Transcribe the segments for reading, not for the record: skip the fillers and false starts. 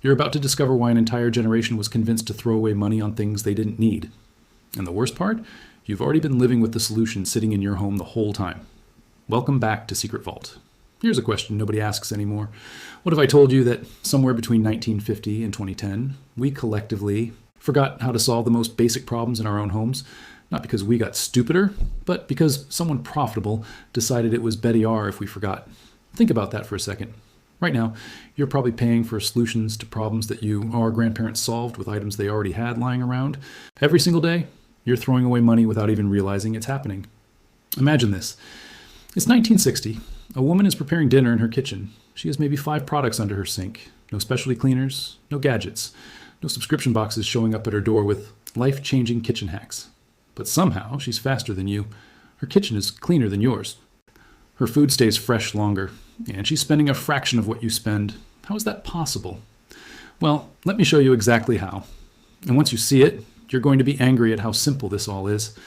You're about to discover why an entire generation was convinced to throw away money on things they didn't need. And the worst part? You've already been living with the solution sitting in your home the whole time. Welcome back to Secret Vault. Here's a question nobody asks anymore. What if I told you that somewhere between 1950 and 2010, we collectively forgot how to solve the most basic problems in our own homes? Not because we got stupider, but because someone profitable decided it was Betty R if we forgot. Think about that for a second. Right now, you're probably paying for solutions to problems that you or grandparents solved with items they already had lying around. Every single day, you're throwing away money without even realizing it's happening. Imagine this. It's 1960. A woman is preparing dinner in her kitchen. She has maybe 5 products under her sink. No specialty cleaners, no gadgets, no subscription boxes showing up at her door with life-changing kitchen hacks. But somehow, she's faster than you. Her kitchen is cleaner than yours. Her food stays fresh longer, and she's spending a fraction of what you spend. How is that possible? Well, let me show you exactly how. And once you see it, you're going to be angry at how simple this all is.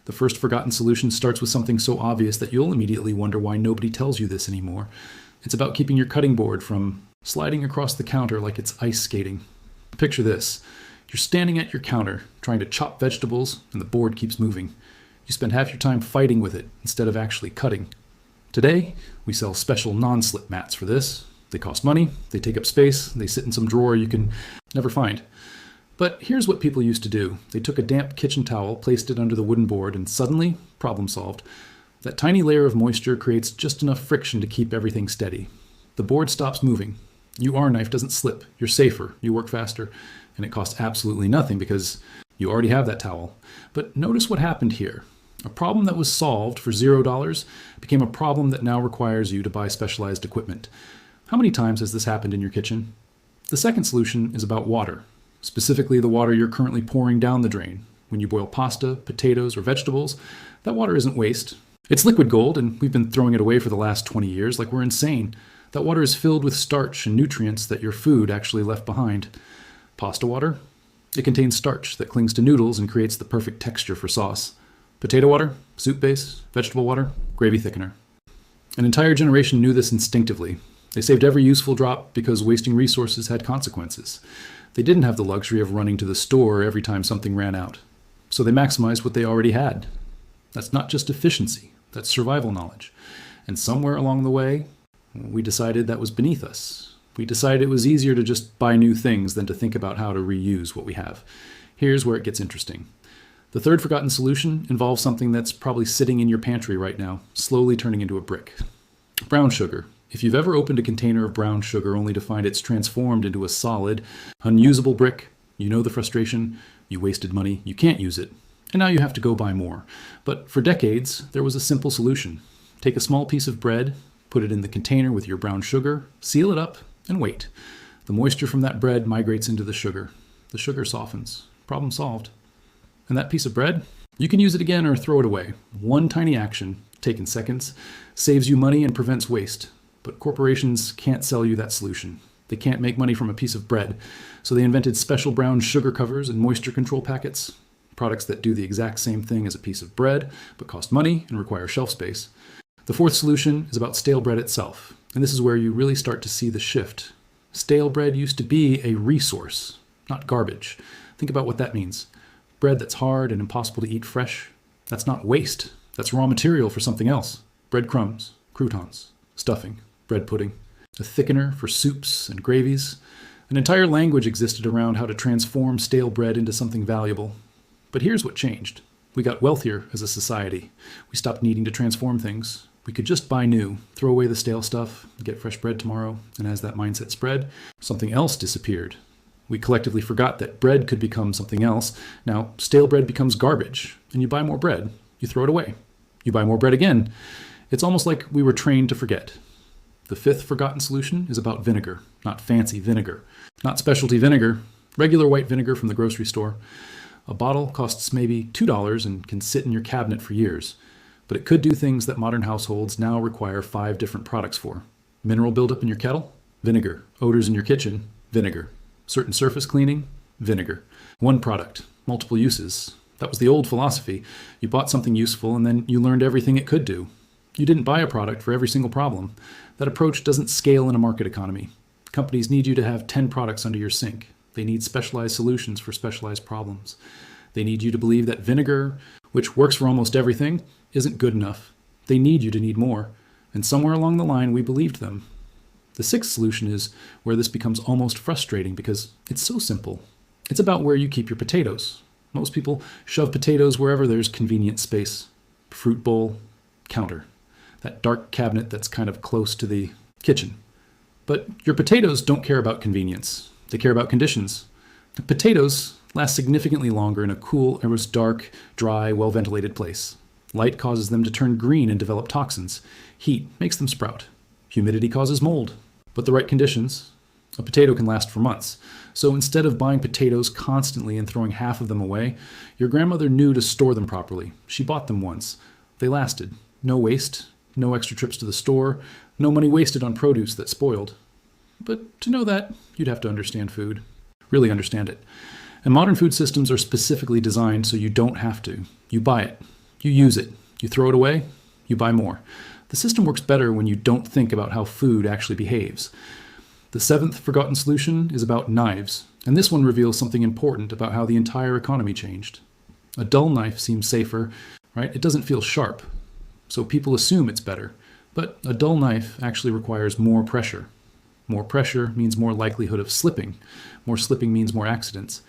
The first forgotten solution starts with something so obvious that you'll immediately wonder why nobody tells you this anymore. It's about keeping your cutting board from sliding across the counter like it's ice skating. Picture this. You're standing at your counter trying to chop vegetables and the board keeps moving. You spend half your time fighting with it instead of actually cutting. Today, we sell special non-slip mats for this. They cost money, they take up space, they sit in some drawer you can never find. But here's what people used to do. They took a damp kitchen towel, placed it under the wooden board, and suddenly, problem solved. That tiny layer of moisture creates just enough friction to keep everything steady. The board stops moving. Your knife doesn't slip. You're safer. You work faster. And it costs absolutely nothing because you already have that towel. But notice what happened here. A problem that was solved for $0 became a problem that now requires you to buy specialized equipment. How many times has this happened in your kitchen? The second solution is about water. Specifically the water you're currently pouring down the drain. When you boil pasta, potatoes, or vegetables, that water isn't waste. It's liquid gold, and we've been throwing it away for the last 20 years like we're insane. That water is filled with starch and nutrients that your food actually left behind. Pasta water? It contains starch that clings to noodles and creates the perfect texture for sauce. Potato water? Soup base? Vegetable water? Gravy thickener. An entire generation knew this instinctively. They saved every useful drop because wasting resources had consequences. They didn't have the luxury of running to the store every time something ran out. So they maximized what they already had. That's not just efficiency, that's survival knowledge. And somewhere along the way, we decided that was beneath us. We decided it was easier to just buy new things than to think about how to reuse what we have. Here's where it gets interesting. The third forgotten solution involves something that's probably sitting in your pantry right now, slowly turning into a brick. Brown sugar. If you've ever opened a container of brown sugar only to find it's transformed into a solid, unusable brick, you know the frustration. You wasted money, you can't use it, and now you have to go buy more. But for decades, there was a simple solution. Take a small piece of bread, put it in the container with your brown sugar, seal it up, and wait. The moisture from that bread migrates into the sugar. The sugar softens. Problem solved. And that piece of bread, you can use it again or throw it away. One tiny action, taken seconds, saves you money and prevents waste. But corporations can't sell you that solution. They can't make money from a piece of bread. So they invented special brown sugar covers and moisture control packets, products that do the exact same thing as a piece of bread, but cost money and require shelf space. The fourth solution is about stale bread itself. And this is where you really start to see the shift. Stale bread used to be a resource, not garbage. Think about what that means. Bread that's hard and impossible to eat fresh, that's not waste. That's raw material for something else. Breadcrumbs, croutons, stuffing, bread pudding, a thickener for soups and gravies. An entire language existed around how to transform stale bread into something valuable. But here's what changed. We got wealthier as a society. We stopped needing to transform things. We could just buy new, throw away the stale stuff, get fresh bread tomorrow, and as that mindset spread, something else disappeared. We collectively forgot that bread could become something else. Now, stale bread becomes garbage, and you buy more bread. You throw it away. You buy more bread again. It's almost like we were trained to forget. The fifth forgotten solution is about vinegar, not fancy vinegar, not specialty vinegar, regular white vinegar from the grocery store. A bottle costs maybe $2 and can sit in your cabinet for years, but it could do things that modern households now require 5 different products for. Mineral buildup in your kettle? Vinegar. Odors in your kitchen? Vinegar. Certain surface cleaning? Vinegar. One product, multiple uses. That was the old philosophy. You bought something useful and then you learned everything it could do. You didn't buy a product for every single problem. That approach doesn't scale in a market economy. Companies need you to have 10 products under your sink. They need specialized solutions for specialized problems. They need you to believe that vinegar, which works for almost everything, isn't good enough. They need you to need more. And somewhere along the line, we believed them. The sixth solution is where this becomes almost frustrating because it's so simple. It's about where you keep your potatoes. Most people shove potatoes wherever there's convenient space. Fruit bowl, counter. That dark cabinet that's kind of close to the kitchen. But your potatoes don't care about convenience. They care about conditions. The potatoes last significantly longer in a cool, almost dark, dry, well-ventilated place. Light causes them to turn green and develop toxins. Heat makes them sprout. Humidity causes mold. But the right conditions, a potato can last for months. So instead of buying potatoes constantly and throwing half of them away, your grandmother knew to store them properly. She bought them once. They lasted. No waste, no extra trips to the store, no money wasted on produce that spoiled. But to know that, you'd have to understand food. Really understand it. And modern food systems are specifically designed so you don't have to. You buy it. You use it. You throw it away. You buy more. The system works better when you don't think about how food actually behaves. The seventh forgotten solution is about knives, and this one reveals something important about how the entire economy changed. A dull knife seems safer, right? It doesn't feel sharp, so people assume it's better. But a dull knife actually requires more pressure. More pressure means more likelihood of slipping. More slipping means more accidents.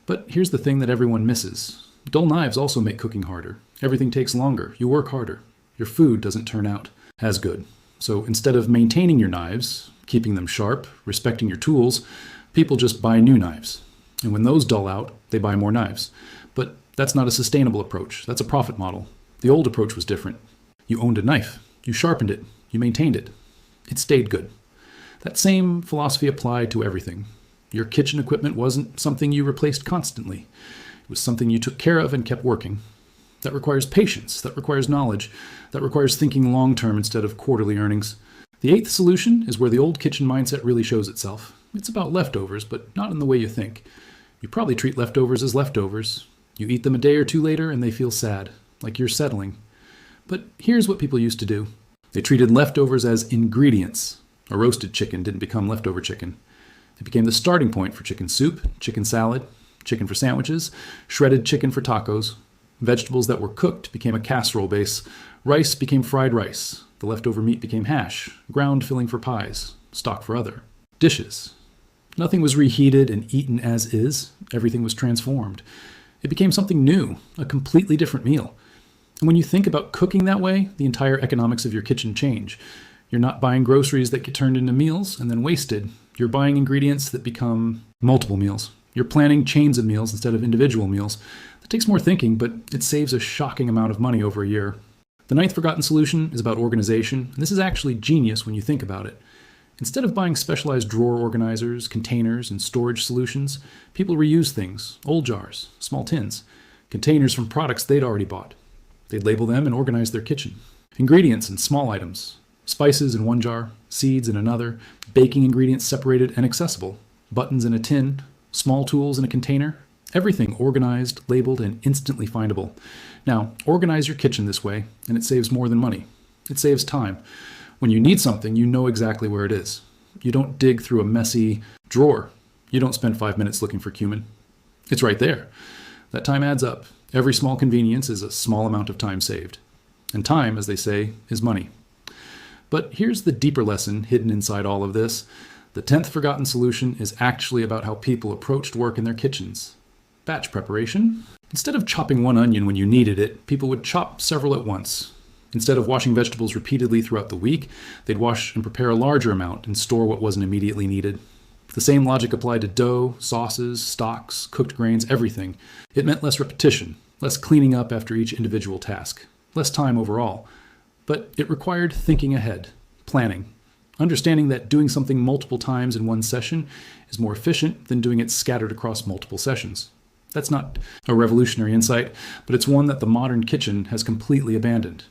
But here's the thing that everyone misses. Dull knives also make cooking harder. Everything takes longer. You work harder. Your food doesn't turn out as good. So instead of maintaining your knives, keeping them sharp, respecting your tools, people just buy new knives. And when those dull out, they buy more knives. But that's not a sustainable approach. That's a profit model. The old approach was different. You owned a knife. You sharpened it. You maintained it. It stayed good. That same philosophy applied to everything. Your kitchen equipment wasn't something you replaced constantly. It was something you took care of and kept working. That requires patience. That requires knowledge. That requires thinking long-term instead of quarterly earnings. The eighth solution is where the old kitchen mindset really shows itself. It's about leftovers, but not in the way you think. You probably treat leftovers as leftovers. You eat them a day or two later and they feel sad, like you're settling. But here's what people used to do. They treated leftovers as ingredients. A roasted chicken didn't become leftover chicken. It became the starting point for chicken soup, chicken salad, chicken for sandwiches, shredded chicken for tacos. Vegetables that were cooked became a casserole base. Rice became fried rice. The leftover meat became hash, ground filling for pies, stock for other dishes. Nothing was reheated and eaten as is. Everything was transformed. It became something new, a completely different meal. And when you think about cooking that way, the entire economics of your kitchen change. You're not buying groceries that get turned into meals and then wasted. You're buying ingredients that become multiple meals. You're planning chains of meals instead of individual meals. That takes more thinking, but it saves a shocking amount of money over a year. The ninth forgotten solution is about organization, and this is actually genius when you think about it. Instead of buying specialized drawer organizers, containers, and storage solutions, people reuse things, old jars, small tins, containers from products they'd already bought. They'd label them and organize their kitchen. Ingredients and small items, spices in one jar, seeds in another, baking ingredients separated and accessible, buttons in a tin, small tools in a container, everything organized, labeled, and instantly findable. Now, organize your kitchen this way, and it saves more than money. It saves time. When you need something, you know exactly where it is. You don't dig through a messy drawer. You don't spend 5 minutes looking for cumin. It's right there. That time adds up. Every small convenience is a small amount of time saved. And time, as they say, is money. But here's the deeper lesson hidden inside all of this. The 10th forgotten solution is actually about how people approached work in their kitchens. Batch preparation. Instead of chopping one onion when you needed it, people would chop several at once. Instead of washing vegetables repeatedly throughout the week, they'd wash and prepare a larger amount and store what wasn't immediately needed. The same logic applied to dough, sauces, stocks, cooked grains, everything. It meant less repetition, less cleaning up after each individual task, less time overall. But it required thinking ahead, planning, understanding that doing something multiple times in one session is more efficient than doing it scattered across multiple sessions. That's not a revolutionary insight, but it's one that the modern kitchen has completely abandoned.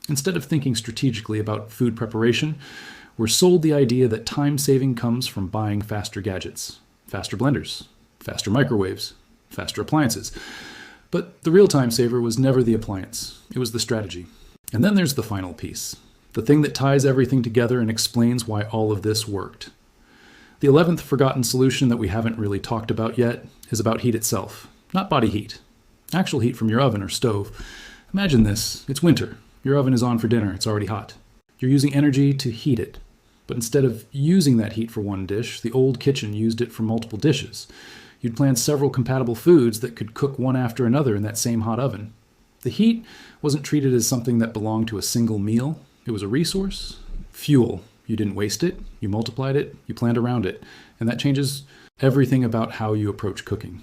Instead of thinking strategically about food preparation, we're sold the idea that time saving comes from buying faster gadgets, faster blenders, faster microwaves, faster appliances. But the real time saver was never the appliance, it was the strategy. And then there's the final piece, the thing that ties everything together and explains why all of this worked. The 11th forgotten solution that we haven't really talked about yet is about heat itself, not body heat. Actual heat from your oven or stove. Imagine this. It's winter. Your oven is on for dinner. It's already hot. You're using energy to heat it. But instead of using that heat for one dish, the old kitchen used it for multiple dishes. You'd plan several compatible foods that could cook one after another in that same hot oven. The heat wasn't treated as something that belonged to a single meal. It was a resource, fuel. You didn't waste it, you multiplied it, you planned around it. And that changes everything about how you approach cooking.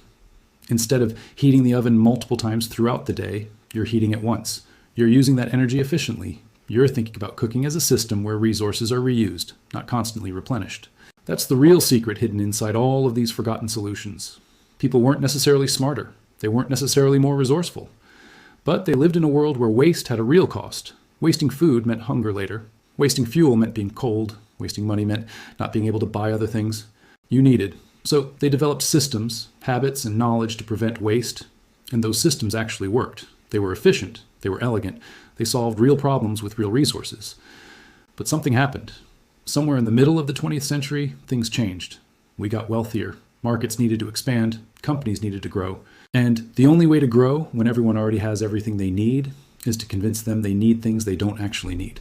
Instead of heating the oven multiple times throughout the day, you're heating it once. You're using that energy efficiently. You're thinking about cooking as a system where resources are reused, not constantly replenished. That's the real secret hidden inside all of these forgotten solutions. People weren't necessarily smarter. They weren't necessarily more resourceful. But they lived in a world where waste had a real cost. Wasting food meant hunger later. Wasting fuel meant being cold. Wasting money meant not being able to buy other things you needed. So they developed systems, habits, and knowledge to prevent waste. And those systems actually worked. They were efficient. They were elegant. They solved real problems with real resources. But something happened. Somewhere in the middle of the 20th century, things changed. We got wealthier. Markets needed to expand. Companies needed to grow. And the only way to grow when everyone already has everything they need is to convince them they need things they don't actually need.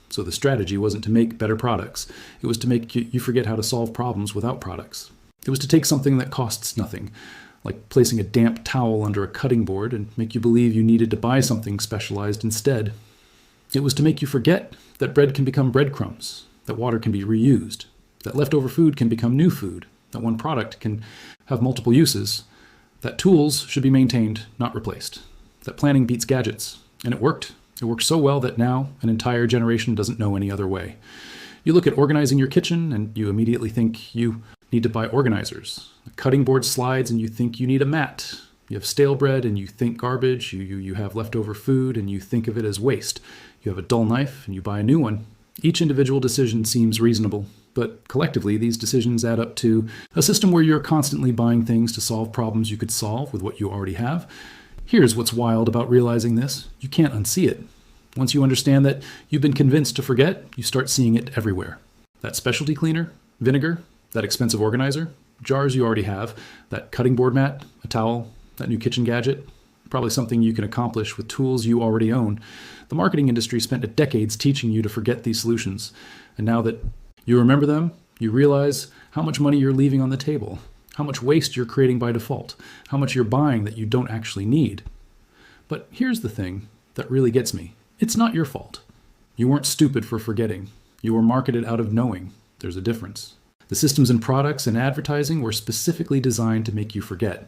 So the strategy wasn't to make better products. It was to make you forget how to solve problems without products. It was to take something that costs nothing, like placing a damp towel under a cutting board, and make you believe you needed to buy something specialized instead. It was to make you forget that bread can become breadcrumbs, that water can be reused, that leftover food can become new food, that one product can have multiple uses, that tools should be maintained, not replaced, that planning beats gadgets. And it worked. It worked so well that now an entire generation doesn't know any other way. You look at organizing your kitchen and you immediately think you need to buy organizers. A cutting board slides and you think you need a mat. You have stale bread and you think garbage. You have leftover food and you think of it as waste. You have a dull knife and you buy a new one. Each individual decision seems reasonable, but collectively these decisions add up to a system where you're constantly buying things to solve problems you could solve with what you already have. Here's what's wild about realizing this. You can't unsee it. Once you understand that you've been convinced to forget, you start seeing it everywhere. That specialty cleaner, vinegar, that expensive organizer, jars you already have, that cutting board mat, a towel, that new kitchen gadget, probably something you can accomplish with tools you already own. The marketing industry spent decades teaching you to forget these solutions. And now that you remember them, you realize how much money you're leaving on the table, how much waste you're creating by default, how much you're buying that you don't actually need. But here's the thing that really gets me. It's not your fault. You weren't stupid for forgetting. You were marketed out of knowing. There's a difference. The systems and products and advertising were specifically designed to make you forget,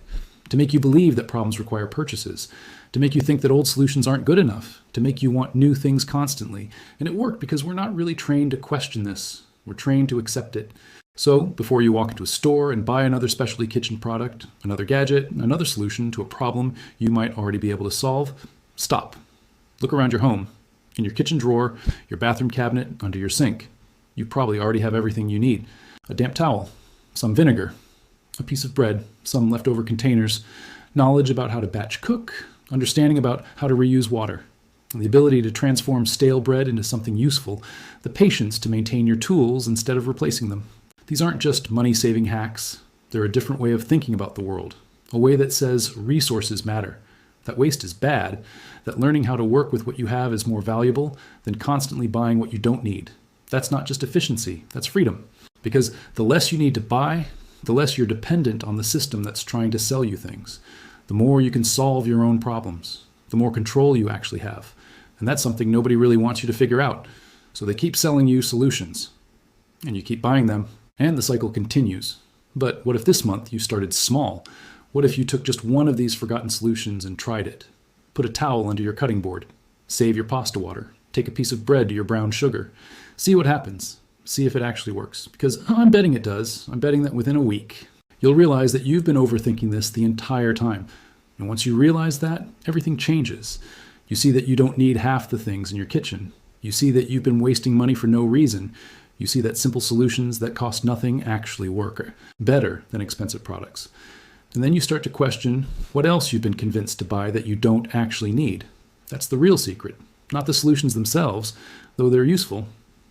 to make you believe that problems require purchases, to make you think that old solutions aren't good enough, to make you want new things constantly. And it worked because we're not really trained to question this. We're trained to accept it. So before you walk into a store and buy another specialty kitchen product, another gadget, another solution to a problem you might already be able to solve, stop. Look around your home. In your kitchen drawer, your bathroom cabinet, under your sink. You probably already have everything you need. A damp towel, some vinegar, a piece of bread, some leftover containers, knowledge about how to batch cook, understanding about how to reuse water, and the ability to transform stale bread into something useful, the patience to maintain your tools instead of replacing them. These aren't just money-saving hacks. They're a different way of thinking about the world, a way that says resources matter, that waste is bad, that learning how to work with what you have is more valuable than constantly buying what you don't need. That's not just efficiency, that's freedom. Because the less you need to buy, the less you're dependent on the system that's trying to sell you things. The more you can solve your own problems, the more control you actually have. And that's something nobody really wants you to figure out. So they keep selling you solutions, and you keep buying them. And the cycle continues. But what if this month you started small? What if you took just one of these forgotten solutions and tried it? Put a towel under your cutting board. Save your pasta water. Take a piece of bread to your brown sugar. See what happens. See if it actually works. Because I'm betting it does. I'm betting that within a week, you'll realize that you've been overthinking this the entire time. And once you realize that, everything changes. You see that you don't need half the things in your kitchen. You see that you've been wasting money for no reason. You see that simple solutions that cost nothing actually work better than expensive products. And then you start to question what else you've been convinced to buy that you don't actually need. That's the real secret. Not the solutions themselves, though they're useful,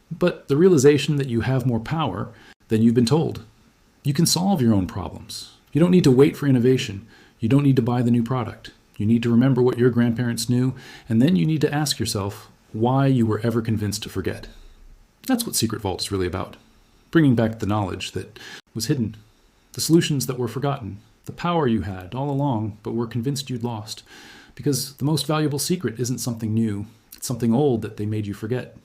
but the realization that you have more power than you've been told. You can solve your own problems. You don't need to wait for innovation. You don't need to buy the new product. You need to remember what your grandparents knew, and then you need to ask yourself why you were ever convinced to forget. That's what Secret Vault is really about. Bringing back the knowledge that was hidden, the solutions that were forgotten, the power you had all along but were convinced you'd lost. Because the most valuable secret isn't something new, it's something old that they made you forget.